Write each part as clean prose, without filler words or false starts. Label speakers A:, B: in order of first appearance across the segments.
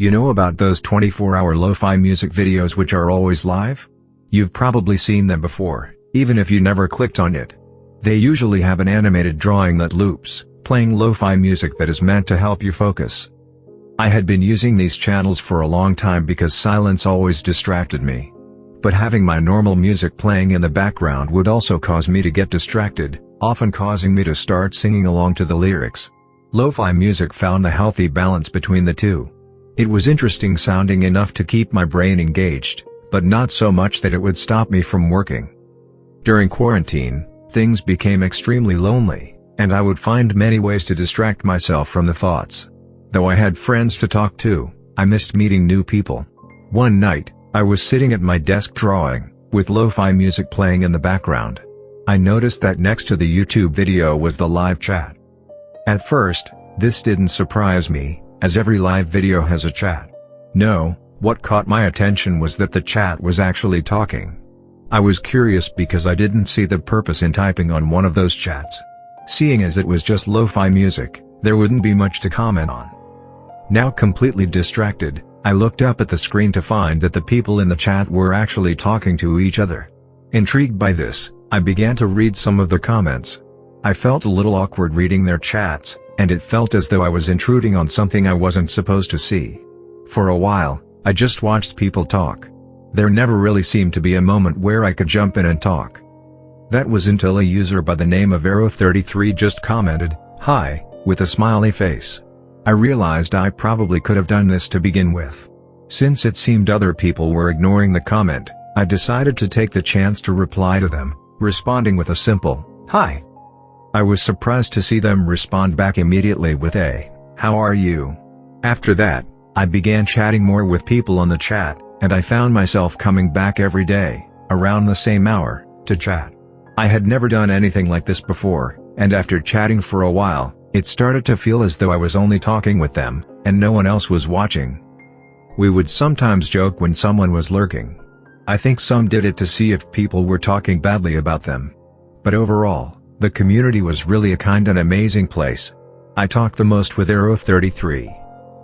A: You know about those 24-hour lo-fi music videos which are always live? You've probably seen them before, even if you never clicked on it. They usually have an animated drawing that loops, playing lo-fi music that is meant to help you focus. I had been using these channels for a long time because silence always distracted me. But having my normal music playing in the background would also cause me to get distracted, often causing me to start singing along to the lyrics. Lo-fi music found the healthy balance between the two. It was interesting sounding enough to keep my brain engaged, but not so much that it would stop me from working. During quarantine, things became extremely lonely, and I would find many ways to distract myself from the thoughts. Though I had friends to talk to, I missed meeting new people. One night, I was sitting at my desk drawing, with lo-fi music playing in the background. I noticed that next to the YouTube video was the live chat. At first, this didn't surprise me, as every live video has a chat. No, what caught my attention was that the chat was actually talking. I was curious because I didn't see the purpose in typing on one of those chats. Seeing as it was just lo-fi music, there wouldn't be much to comment on. Now completely distracted, I looked up at the screen to find that the people in the chat were actually talking to each other. Intrigued by this, I began to read some of the comments. I felt a little awkward reading their chats, and it felt as though I was intruding on something I wasn't supposed to see. For a while, I just watched people talk. There never really seemed to be a moment where I could jump in and talk. That was until a user by the name of Arrow33 just commented, "Hi," with a smiley face. I realized I probably could have done this to begin with. Since it seemed other people were ignoring the comment, I decided to take the chance to reply to them, responding with a simple, "Hi." I was surprised to see them respond back immediately with a, "How are you?" After that, I began chatting more with people on the chat, and I found myself coming back every day, around the same hour, to chat. I had never done anything like this before, and after chatting for a while, it started to feel as though I was only talking with them, and no one else was watching. We would sometimes joke when someone was lurking. I think some did it to see if people were talking badly about them. But overall, the community was really a kind and amazing place. I talked the most with Arrow33.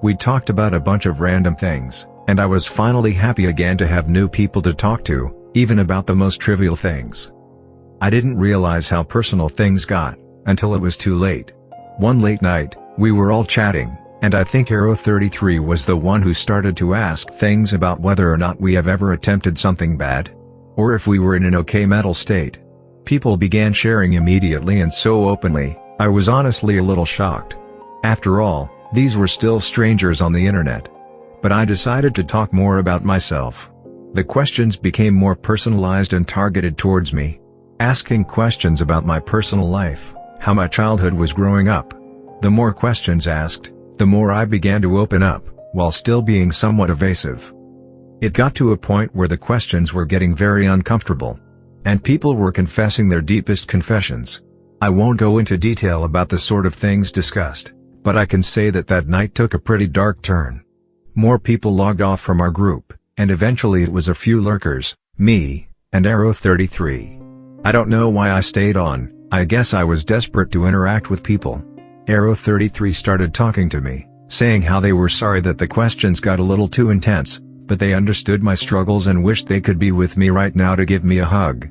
A: We talked about a bunch of random things, and I was finally happy again to have new people to talk to, even about the most trivial things. I didn't realize how personal things got, until it was too late. One late night, we were all chatting, and I think Arrow33 was the one who started to ask things about whether or not we have ever attempted something bad, or if we were in an okay mental state. People began sharing immediately and so openly, I was honestly a little shocked. After all, these were still strangers on the internet. But I decided to talk more about myself. The questions became more personalized and targeted towards me. Asking questions about my personal life, how my childhood was growing up. The more questions asked, the more I began to open up, while still being somewhat evasive. It got to a point where the questions were getting very uncomfortable. And people were confessing their deepest confessions. I won't go into detail about the sort of things discussed, but I can say that that night took a pretty dark turn. More people logged off from our group, and eventually it was a few lurkers, me, and Arrow33. I don't know why I stayed on, I guess I was desperate to interact with people. Arrow33 started talking to me, saying how they were sorry that the questions got a little too intense, but they understood my struggles and wished they could be with me right now to give me a hug.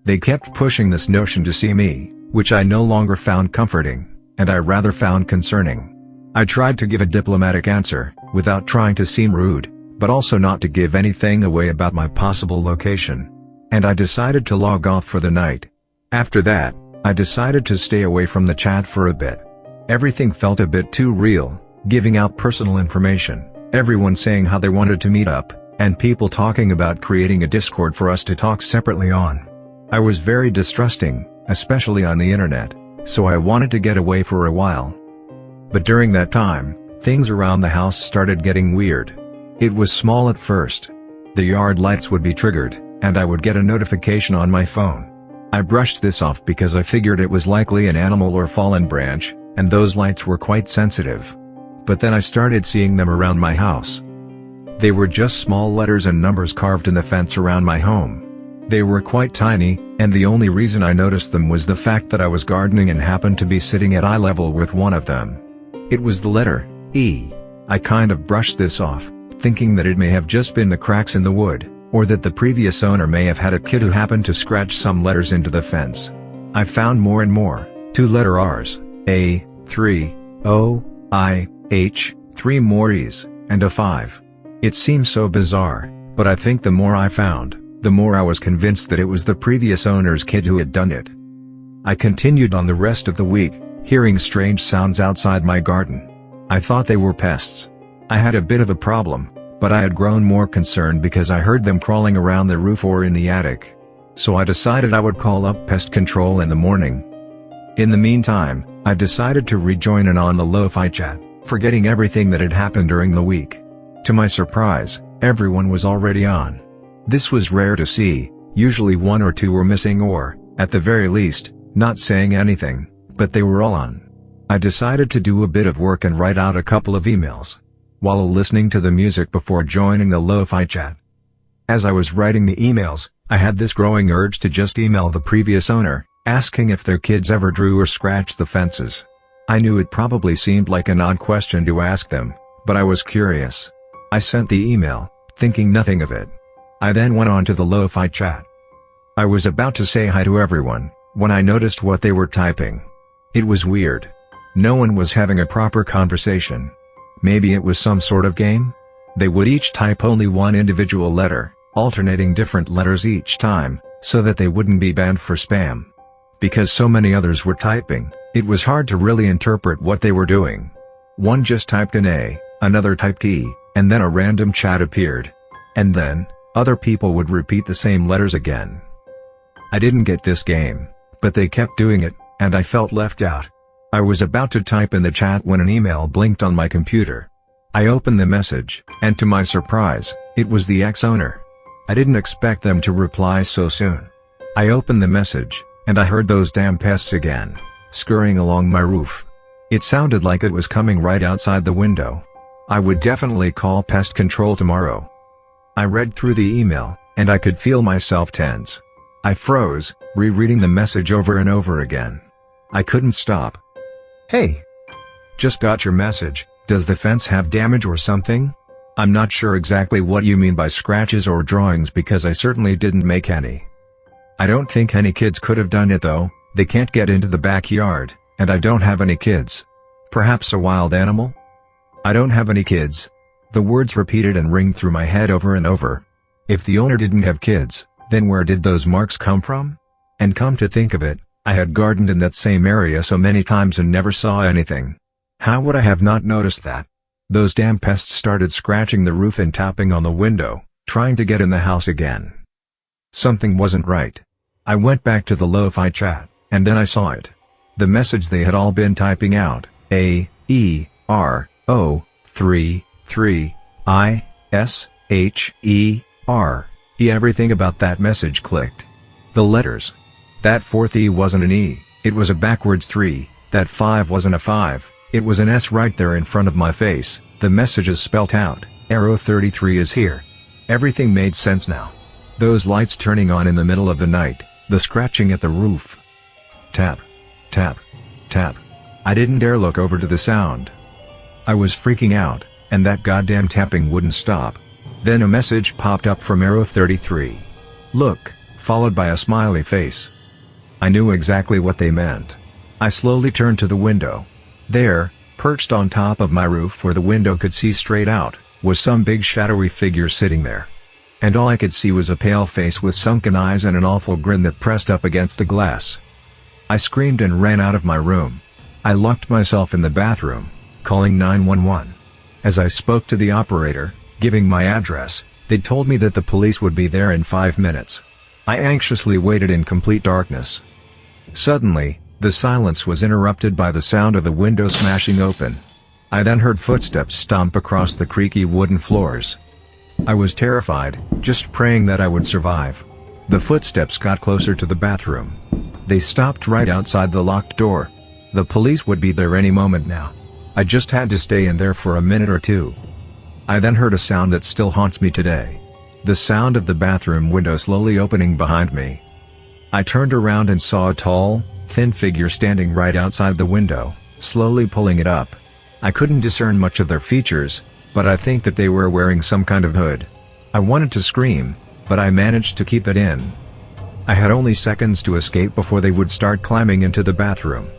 A: They kept pushing this notion to see me, which I no longer found comforting, and I rather found concerning. I tried to give a diplomatic answer, without trying to seem rude, but also not to give anything away about my possible location. And I decided to log off for the night. After that, I decided to stay away from the chat for a bit. Everything felt a bit too real, giving out personal information, everyone saying how they wanted to meet up, and people talking about creating a Discord for us to talk separately on. I was very distrusting, especially on the internet, so I wanted to get away for a while. But during that time, things around the house started getting weird. It was small at first. The yard lights would be triggered, and I would get a notification on my phone. I brushed this off because I figured it was likely an animal or fallen branch, and those lights were quite sensitive. But then I started seeing them around my house. They were just small letters and numbers carved in the fence around my home. They were quite tiny, and the only reason I noticed them was the fact that I was gardening and happened to be sitting at eye level with one of them. It was the letter E. I kind of brushed this off, thinking that it may have just been the cracks in the wood, or that the previous owner may have had a kid who happened to scratch some letters into the fence. I found more and more, 2-letter R's, A, 3, O, I, H, 3 more E's, and a 5. It seems so bizarre, but I think the more I found, the more I was convinced that it was the previous owner's kid who had done it. I continued on the rest of the week, hearing strange sounds outside my garden. I thought they were pests. I had a bit of a problem, but I had grown more concerned because I heard them crawling around the roof or in the attic. So I decided I would call up pest control in the morning. In the meantime, I decided to rejoin in on the lo-fi chat, forgetting everything that had happened during the week. To my surprise, everyone was already on. This was rare to see, usually 1 or 2 were missing or, at the very least, not saying anything, but they were all on. I decided to do a bit of work and write out a couple of emails, while listening to the music before joining the lo-fi chat. As I was writing the emails, I had this growing urge to just email the previous owner, asking if their kids ever drew or scratched the fences. I knew it probably seemed like an odd question to ask them, but I was curious. I sent the email, thinking nothing of it. I then went on to the lo-fi chat. I was about to say hi to everyone, when I noticed what they were typing. It was weird. No one was having a proper conversation. Maybe it was some sort of game? They would each type only one individual letter, alternating different letters each time, so that they wouldn't be banned for spam. Because so many others were typing, it was hard to really interpret what they were doing. One just typed an A, another typed E, and then a random chat appeared. And then, other people would repeat the same letters again. I didn't get this game, but they kept doing it, and I felt left out. I was about to type in the chat when an email blinked on my computer. I opened the message, and to my surprise, it was the ex-owner. I didn't expect them to reply so soon. I opened the message, and I heard those damn pests again, scurrying along my roof. It sounded like it was coming right outside the window. I would definitely call pest control tomorrow. I read through the email, and I could feel myself tense. I froze, rereading the message over and over again. I couldn't stop. Hey! Just got your message, does the fence have damage or something? I'm not sure exactly what you mean by scratches or drawings because I certainly didn't make any. I don't think any kids could have done it though, they can't get into the backyard, and I don't have any kids. Perhaps a wild animal? I don't have any kids. The words repeated and ringed through my head over and over. If the owner didn't have kids, then where did those marks come from? And come to think of it, I had gardened in that same area so many times and never saw anything. How would I have not noticed that? Those damn pests started scratching the roof and tapping on the window, trying to get in the house again. Something wasn't right. I went back to the lo-fi chat, and then I saw it. The message they had all been typing out, A, E, R, O, 3, 3, I, S, H, E, R, E. Everything about that message clicked. The letters. That 4th E wasn't an E, it was a backwards 3, that 5 wasn't a 5, it was an S right there in front of my face. The messages spelt out, Arrow 33 is here. Everything made sense now. Those lights turning on in the middle of the night, the scratching at the roof. Tap. Tap. Tap. I didn't dare look over to the sound. I was freaking out, and that goddamn tapping wouldn't stop. Then a message popped up from Arrow 33. Look, followed by a smiley face. I knew exactly what they meant. I slowly turned to the window. There, perched on top of my roof where the window could see straight out, was some big shadowy figure sitting there. And all I could see was a pale face with sunken eyes and an awful grin that pressed up against the glass. I screamed and ran out of my room. I locked myself in the bathroom, calling 911. As I spoke to the operator, giving my address, they told me that the police would be there in 5 minutes. I anxiously waited in complete darkness. Suddenly, the silence was interrupted by the sound of a window smashing open. I then heard footsteps stomp across the creaky wooden floors. I was terrified, just praying that I would survive. The footsteps got closer to the bathroom. They stopped right outside the locked door. The police would be there any moment now. I just had to stay in there for a minute or two. I then heard a sound that still haunts me today. The sound of the bathroom window slowly opening behind me. I turned around and saw a tall, thin figure standing right outside the window, slowly pulling it up. I couldn't discern much of their features, but I think that they were wearing some kind of hood. I wanted to scream, but I managed to keep it in. I had only seconds to escape before they would start climbing into the bathroom.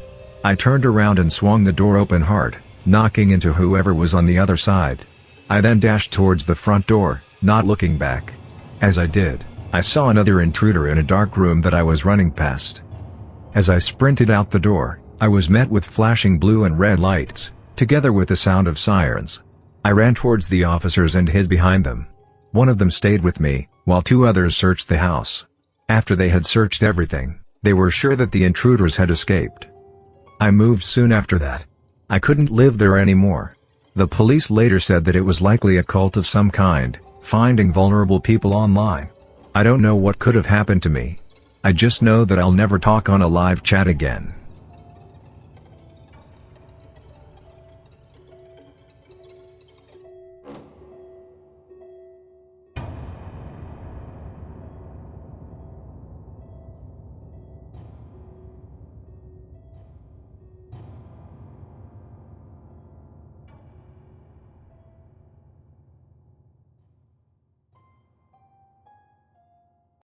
A: I turned around and swung the door open hard, knocking into whoever was on the other side. I then dashed towards the front door, not looking back. As I did, I saw another intruder in a dark room that I was running past. As I sprinted out the door, I was met with flashing blue and red lights, together with the sound of sirens. I ran towards the officers and hid behind them. One of them stayed with me, while two others searched the house. After they had searched everything, they were sure that the intruders had escaped. I moved soon after that. I couldn't live there anymore. The police later said that it was likely a cult of some kind, finding vulnerable people online. I don't know what could have happened to me. I just know that I'll never talk on a live chat again.